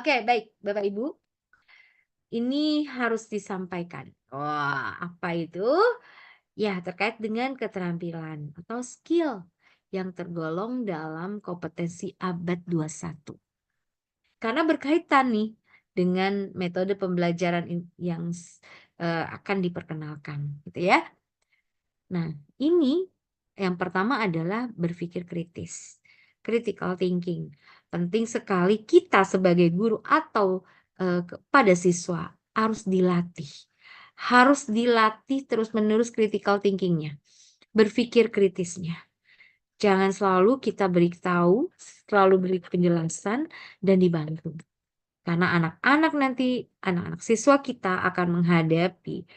Oke, baik, Bapak Ibu, ini harus disampaikan. Wah, apa itu? Ya, terkait dengan keterampilan atau skill yang tergolong dalam kompetensi abad 21. Karena berkaitan nih dengan metode pembelajaran yang akan diperkenalkan, gitu ya. Nah, ini yang pertama adalah berpikir kritis, critical thinking. Penting sekali kita sebagai guru atau kepada siswa harus dilatih terus-menerus critical thinkingnya, berpikir kritisnya. Jangan selalu kita beritahu, selalu beri penjelasan dan dibantu. Karena anak-anak siswa kita akan menghadapi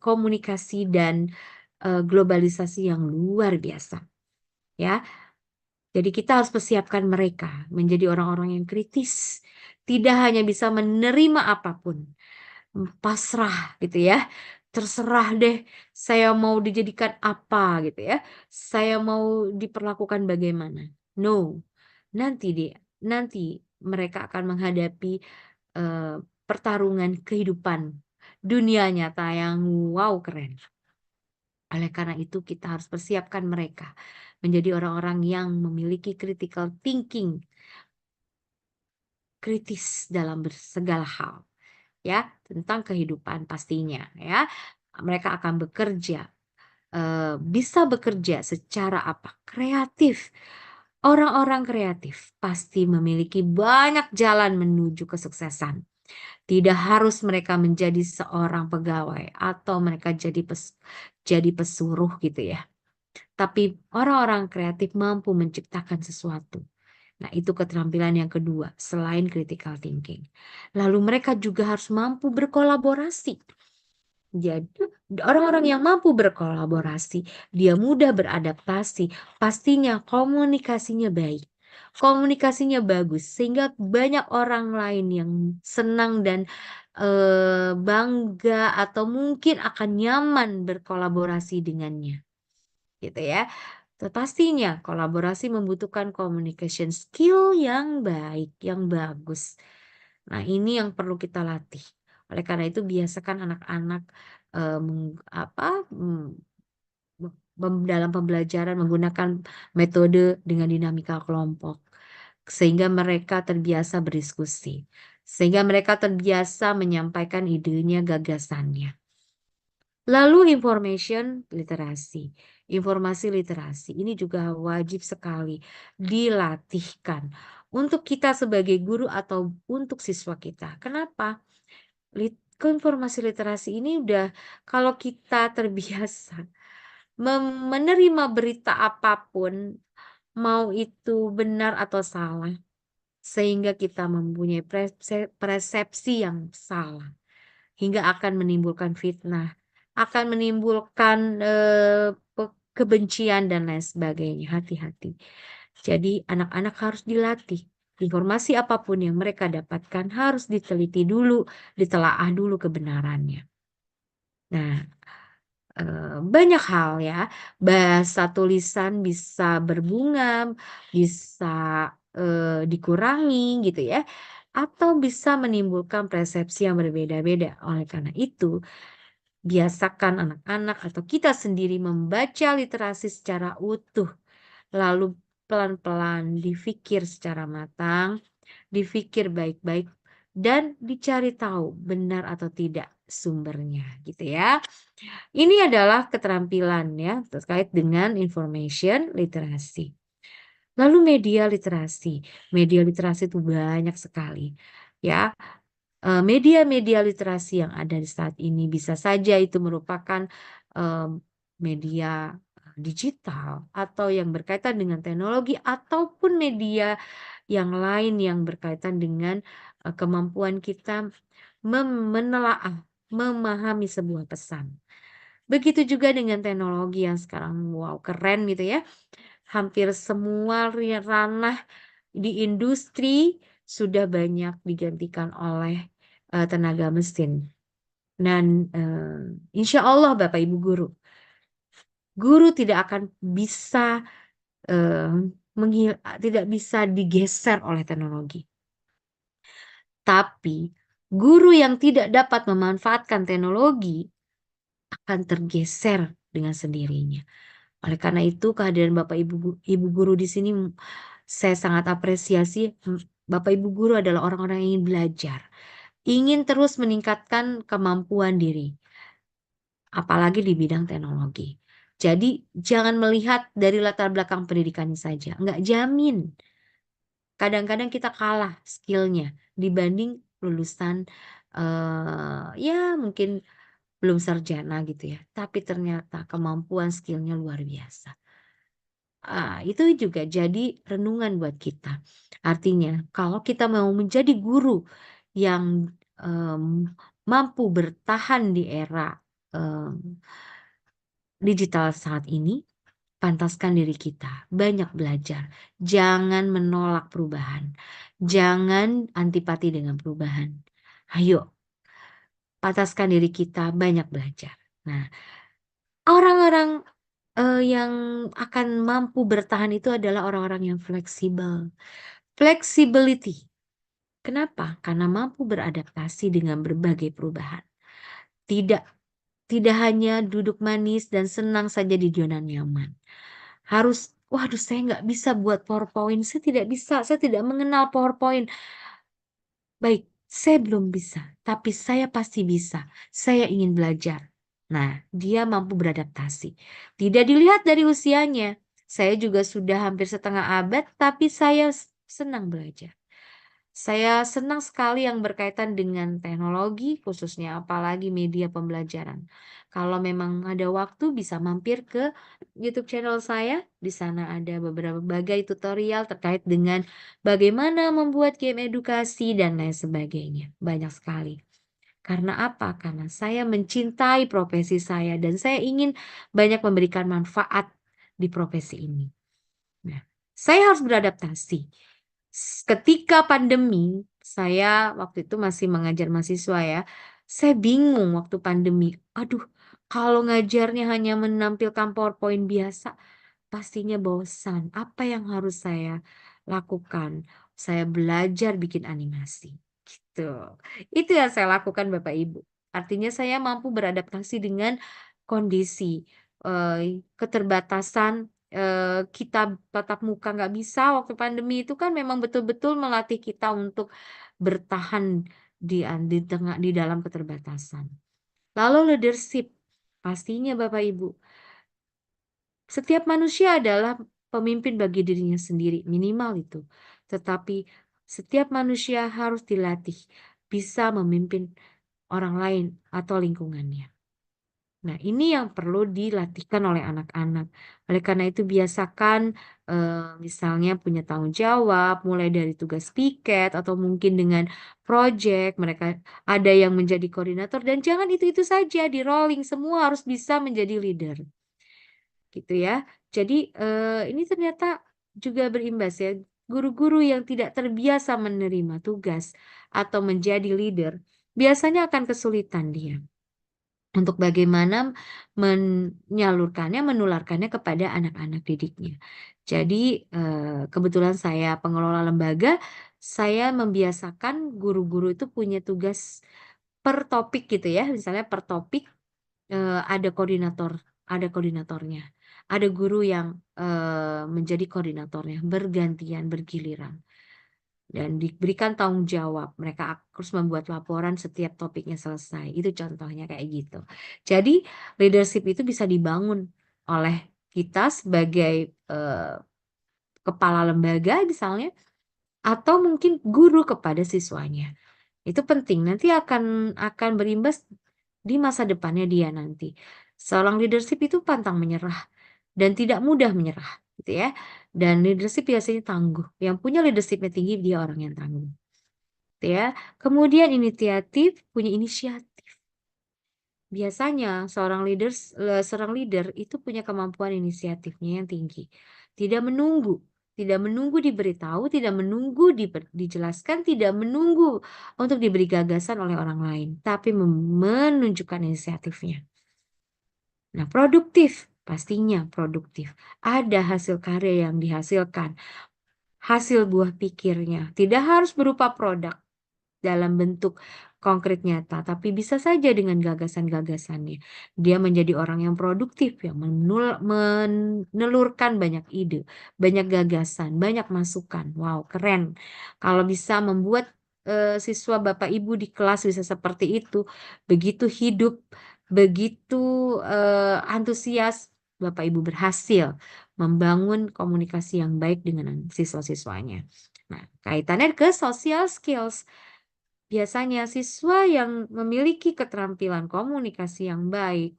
komunikasi dan globalisasi yang luar biasa, ya. Jadi kita harus persiapkan mereka menjadi orang-orang yang kritis, tidak hanya bisa menerima apapun, pasrah gitu ya, terserah deh saya mau dijadikan apa gitu ya, saya mau diperlakukan bagaimana. No, nanti mereka akan menghadapi pertarungan kehidupan dunia nyata yang wow keren. Oleh karena itu kita harus persiapkan mereka menjadi orang-orang yang memiliki critical thinking, kritis dalam segala hal ya, tentang kehidupan pastinya ya. Mereka akan bisa bekerja secara apa? Kreatif. Orang-orang kreatif pasti memiliki banyak jalan menuju kesuksesan. Tidak harus mereka menjadi seorang pegawai atau mereka jadi pesuruh gitu ya. Tapi orang-orang kreatif mampu menciptakan sesuatu. Nah, itu keterampilan yang kedua selain critical thinking. Lalu mereka juga harus mampu berkolaborasi. Jadi, orang-orang yang mampu berkolaborasi, dia mudah beradaptasi, pastinya komunikasinya baik. Komunikasinya bagus sehingga banyak orang lain yang senang dan bangga atau mungkin akan nyaman berkolaborasi dengannya. Gitu ya. Pastinya kolaborasi membutuhkan communication skill yang baik, yang bagus. Nah, ini yang perlu kita latih. Oleh karena itu biasakan anak-anak dalam pembelajaran menggunakan metode dengan dinamika kelompok. Sehingga mereka terbiasa berdiskusi. Sehingga mereka terbiasa menyampaikan idenya, gagasannya. Lalu information literasi. Informasi literasi ini juga wajib sekali dilatihkan untuk kita sebagai guru atau untuk siswa kita. Kenapa? Informasi literasi ini udah kalau kita terbiasa menerima berita apapun, mau itu benar atau salah, sehingga kita mempunyai persepsi yang salah, hingga akan menimbulkan fitnah, akan menimbulkan kebencian dan lain sebagainya. Hati-hati. Jadi anak-anak harus dilatih. Informasi apapun yang mereka dapatkan harus diteliti dulu, ditelaah dulu kebenarannya. Nah, banyak hal ya, bahasa tulisan bisa berbunga, bisa dikurangi gitu ya, atau bisa menimbulkan persepsi yang berbeda-beda. Oleh karena itu, biasakan anak-anak atau kita sendiri membaca literasi secara utuh, lalu pelan-pelan dipikir secara matang, dipikir baik-baik, dan dicari tahu benar atau tidak sumbernya gitu ya. Ini adalah keterampilan ya terkait dengan information literasi. Lalu media literasi. Media literasi itu banyak sekali ya. Media-media literasi yang ada di saat ini bisa saja itu merupakan media digital atau yang berkaitan dengan teknologi ataupun media yang lain yang berkaitan dengan kemampuan kita menelaah, memahami sebuah pesan. Begitu juga dengan teknologi yang sekarang wow keren gitu ya. Hampir semua ranah di industri sudah banyak digantikan oleh tenaga mesin. Dan insya Allah Bapak Ibu guru tidak akan bisa tidak bisa digeser oleh teknologi. Tapi guru yang tidak dapat memanfaatkan teknologi akan tergeser dengan sendirinya. Oleh karena itu kehadiran Bapak Ibu guru di sini saya sangat apresiasi. Bapak Ibu guru adalah orang-orang yang ingin belajar, ingin terus meningkatkan kemampuan diri, apalagi di bidang teknologi. Jadi jangan melihat dari latar belakang pendidikannya saja, nggak jamin. Kadang-kadang kita kalah skillnya dibanding lulusan ya mungkin belum sarjana gitu ya, tapi ternyata kemampuan skillnya luar biasa. Itu juga jadi renungan buat kita. Artinya kalau kita mau menjadi guru yang, mampu bertahan di era, digital saat ini, pantaskan diri kita, banyak belajar, jangan menolak perubahan, jangan antipati dengan perubahan. Ayo, pantaskan diri kita banyak belajar. Nah, orang-orang, yang akan mampu bertahan itu adalah orang-orang yang fleksibel. Flexibility. Kenapa? Karena mampu beradaptasi dengan berbagai perubahan. Tidak tidak hanya duduk manis dan senang saja di zona nyaman. Harus, "Waduh saya nggak bisa buat PowerPoint, saya tidak bisa, saya tidak mengenal PowerPoint." Baik, saya belum bisa, tapi saya pasti bisa. Saya ingin belajar. Nah, dia mampu beradaptasi. Tidak dilihat dari usianya. Saya juga sudah hampir setengah abad, tapi saya senang belajar. Saya senang sekali yang berkaitan dengan teknologi, khususnya apalagi media pembelajaran. Kalau memang ada waktu bisa mampir ke YouTube channel saya. Di sana ada berbagai tutorial terkait dengan bagaimana membuat game edukasi dan lain sebagainya. Banyak sekali. Karena apa? Karena saya mencintai profesi saya dan saya ingin banyak memberikan manfaat di profesi ini. Nah, saya harus beradaptasi. Ketika pandemi, saya waktu itu masih mengajar mahasiswa ya, saya bingung waktu pandemi. Aduh, kalau ngajarnya hanya menampilkan PowerPoint biasa, pastinya bosan. Apa yang harus saya lakukan? Saya belajar bikin animasi, gitu. Itu yang saya lakukan Bapak Ibu. Artinya saya mampu beradaptasi dengan kondisi, keterbatasan, kita tatap muka nggak bisa waktu pandemi itu kan memang betul-betul melatih kita untuk bertahan di dalam keterbatasan. Lalu leadership, pastinya Bapak Ibu setiap manusia adalah pemimpin bagi dirinya sendiri, minimal itu. Tetapi setiap manusia harus dilatih bisa memimpin orang lain atau lingkungannya. Nah, ini yang perlu dilatihkan oleh anak-anak. Oleh karena itu biasakan misalnya punya tanggung jawab, mulai dari tugas piket atau mungkin dengan project, mereka ada yang menjadi koordinator dan jangan itu-itu saja di-rolling, semua harus bisa menjadi leader. Gitu ya. Jadi, ini ternyata juga berimbas ya, guru-guru yang tidak terbiasa menerima tugas atau menjadi leader, biasanya akan kesulitan dia untuk bagaimana menularkannya kepada anak-anak didiknya. Jadi, kebetulan saya pengelola lembaga, saya membiasakan guru-guru itu punya tugas per topik gitu ya, misalnya per topik ada koordinatornya. Ada guru yang, menjadi koordinatornya, bergantian, bergiliran, dan diberikan tanggung jawab. Mereka harus membuat laporan setiap topiknya selesai, itu contohnya kayak gitu. Jadi leadership itu bisa dibangun oleh kita sebagai, kepala lembaga misalnya, atau mungkin guru kepada siswanya. Itu penting, nanti akan berimbas di masa depannya dia nanti. Seorang leadership itu pantang menyerah dan tidak mudah menyerah, gitu ya. Dan leadership biasanya tangguh, yang punya leadership-nya tinggi dia orang yang tangguh, gitu ya. Kemudian inisiatif, punya inisiatif. Biasanya seorang leader itu punya kemampuan inisiatifnya yang tinggi. Tidak menunggu, tidak menunggu diberitahu, tidak menunggu dijelaskan, tidak menunggu untuk diberi gagasan oleh orang lain, tapi menunjukkan inisiatifnya. Nah, produktif. pastinya produktif. Ada hasil karya yang dihasilkan, hasil buah pikirnya. Tidak harus berupa produk dalam bentuk konkret nyata, tapi bisa saja dengan gagasan-gagasannya. Dia menjadi orang yang produktif, yang menelurkan banyak ide, banyak gagasan, banyak masukan. Wow, keren. Kalau bisa membuat siswa Bapak Ibu di kelas bisa seperti itu, begitu hidup, begitu antusias, Bapak Ibu berhasil membangun komunikasi yang baik dengan siswa-siswanya. Nah, kaitannya ke social skills. Biasanya siswa yang memiliki keterampilan komunikasi yang baik,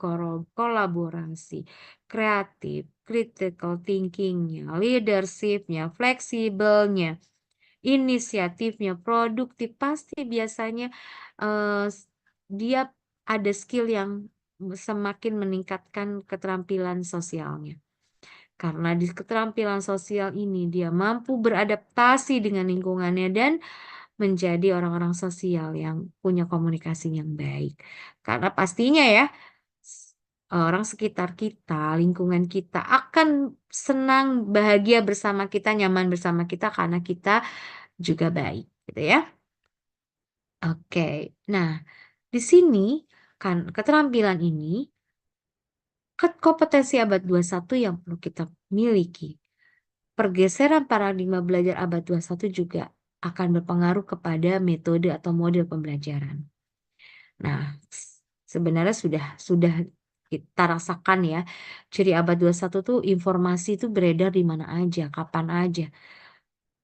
kolaborasi, kreatif, critical thinkingnya, leadershipnya, fleksibelnya, inisiatifnya, produktif, pasti biasanya eh, dia ada skill yang semakin meningkatkan keterampilan sosialnya. Karena di keterampilan sosial ini dia mampu beradaptasi dengan lingkungannya dan menjadi orang-orang sosial yang punya komunikasi yang baik. Karena pastinya ya, orang sekitar kita, lingkungan kita akan senang, bahagia bersama kita, nyaman bersama kita karena kita juga baik, gitu ya. Oke. Nah, di sini kan keterampilan ini kompetensi abad 21 yang perlu kita miliki. Pergeseran paradigma belajar abad 21 juga akan berpengaruh kepada metode atau model pembelajaran. Nah, sebenarnya sudah kita rasakan ya, ciri abad 21 tuh informasi itu beredar di mana aja, kapan aja.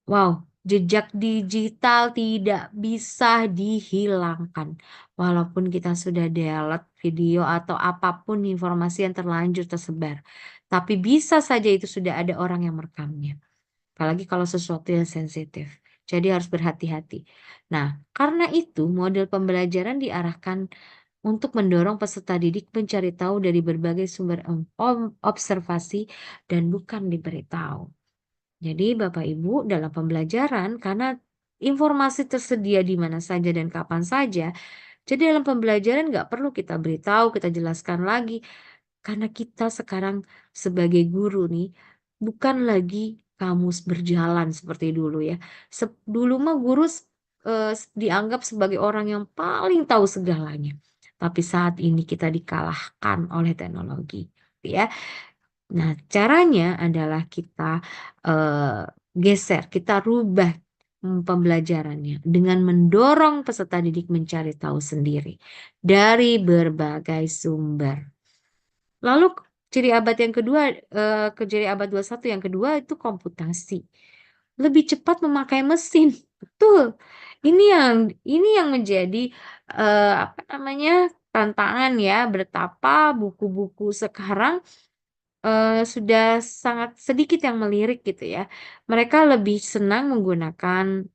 Wow, jejak digital tidak bisa dihilangkan. Walaupun kita sudah delete video atau apapun informasi yang terlanjur tersebar. Tapi bisa saja itu sudah ada orang yang merekamnya. Apalagi kalau sesuatu yang sensitif. Jadi harus berhati-hati. Nah, karena itu model pembelajaran diarahkan untuk mendorong peserta didik mencari tahu dari berbagai sumber observasi dan bukan diberitahu. Jadi Bapak Ibu dalam pembelajaran karena informasi tersedia di mana saja dan kapan saja, jadi dalam pembelajaran nggak perlu kita beritahu, kita jelaskan lagi. Karena kita sekarang sebagai guru nih, bukan lagi kamus berjalan seperti dulu ya. Dulu mah guru dianggap sebagai orang yang paling tahu segalanya. Tapi saat ini kita dikalahkan oleh teknologi, ya. Nah, caranya adalah kita geser, kita rubah pembelajarannya dengan mendorong peserta didik mencari tahu sendiri dari berbagai sumber. Lalu ciri abad yang kedua, ciri abad 21 yang kedua itu komputasi. Lebih cepat memakai mesin. Betul. Ini yang menjadi apa namanya? Tantangan ya, betapa buku-buku sekarang sudah sangat sedikit yang melirik gitu ya. Mereka lebih senang menggunakan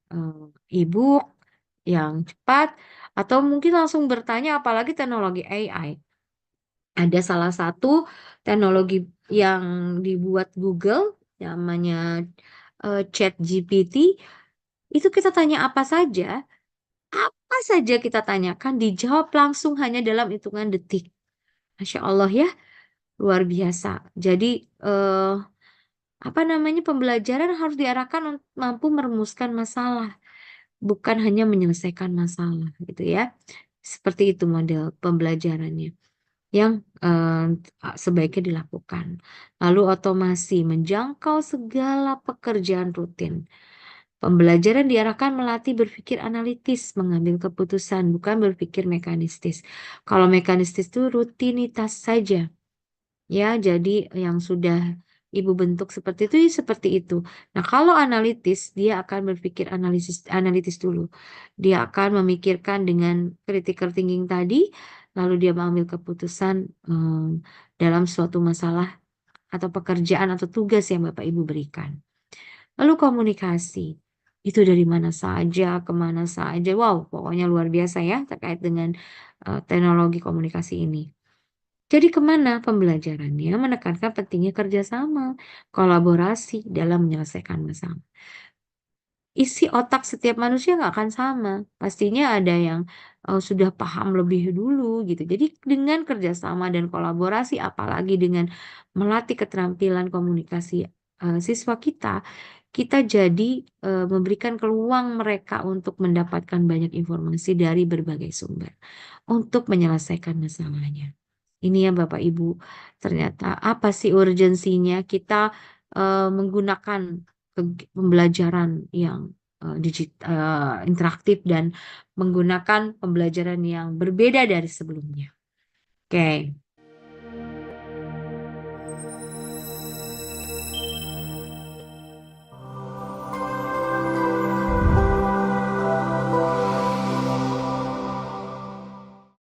e-book yang cepat atau mungkin langsung bertanya apalagi teknologi AI. Ada salah satu teknologi yang dibuat Google namanya ChatGPT. Itu kita tanya apa saja kita tanyakan dijawab langsung hanya dalam hitungan detik. Masya Allah ya, luar biasa. Jadi apa namanya pembelajaran harus diarahkan untuk mampu merumuskan masalah, bukan hanya menyelesaikan masalah gitu ya. Seperti itu model pembelajarannya yang sebaiknya dilakukan. Lalu otomasi menjangkau segala pekerjaan rutin. Pembelajaran diarahkan melatih berpikir analitis, mengambil keputusan, bukan berpikir mekanistis. Kalau mekanistis itu rutinitas saja. Ya, jadi yang sudah Ibu bentuk seperti itu, ya seperti itu. Nah, kalau analitis, dia akan berpikir analitis dulu. Dia akan memikirkan dengan critical thinking tadi, lalu dia mengambil keputusan dalam suatu masalah atau pekerjaan atau tugas yang Bapak Ibu berikan. Lalu komunikasi, itu dari mana saja, kemana saja. Wow, pokoknya luar biasa ya terkait dengan teknologi komunikasi ini. Jadi kemana pembelajarannya menekankan pentingnya kerjasama, kolaborasi dalam menyelesaikan masalah. Isi otak setiap manusia nggak akan sama. Pastinya ada yang sudah paham lebih dulu gitu. Jadi dengan kerjasama dan kolaborasi, apalagi dengan melatih keterampilan komunikasi siswa kita, kita jadi memberikan peluang mereka untuk mendapatkan banyak informasi dari berbagai sumber untuk menyelesaikan masalahnya. Ini ya Bapak Ibu, ternyata apa sih urgensinya kita menggunakan pembelajaran yang interaktif dan menggunakan pembelajaran yang berbeda dari sebelumnya. Oke.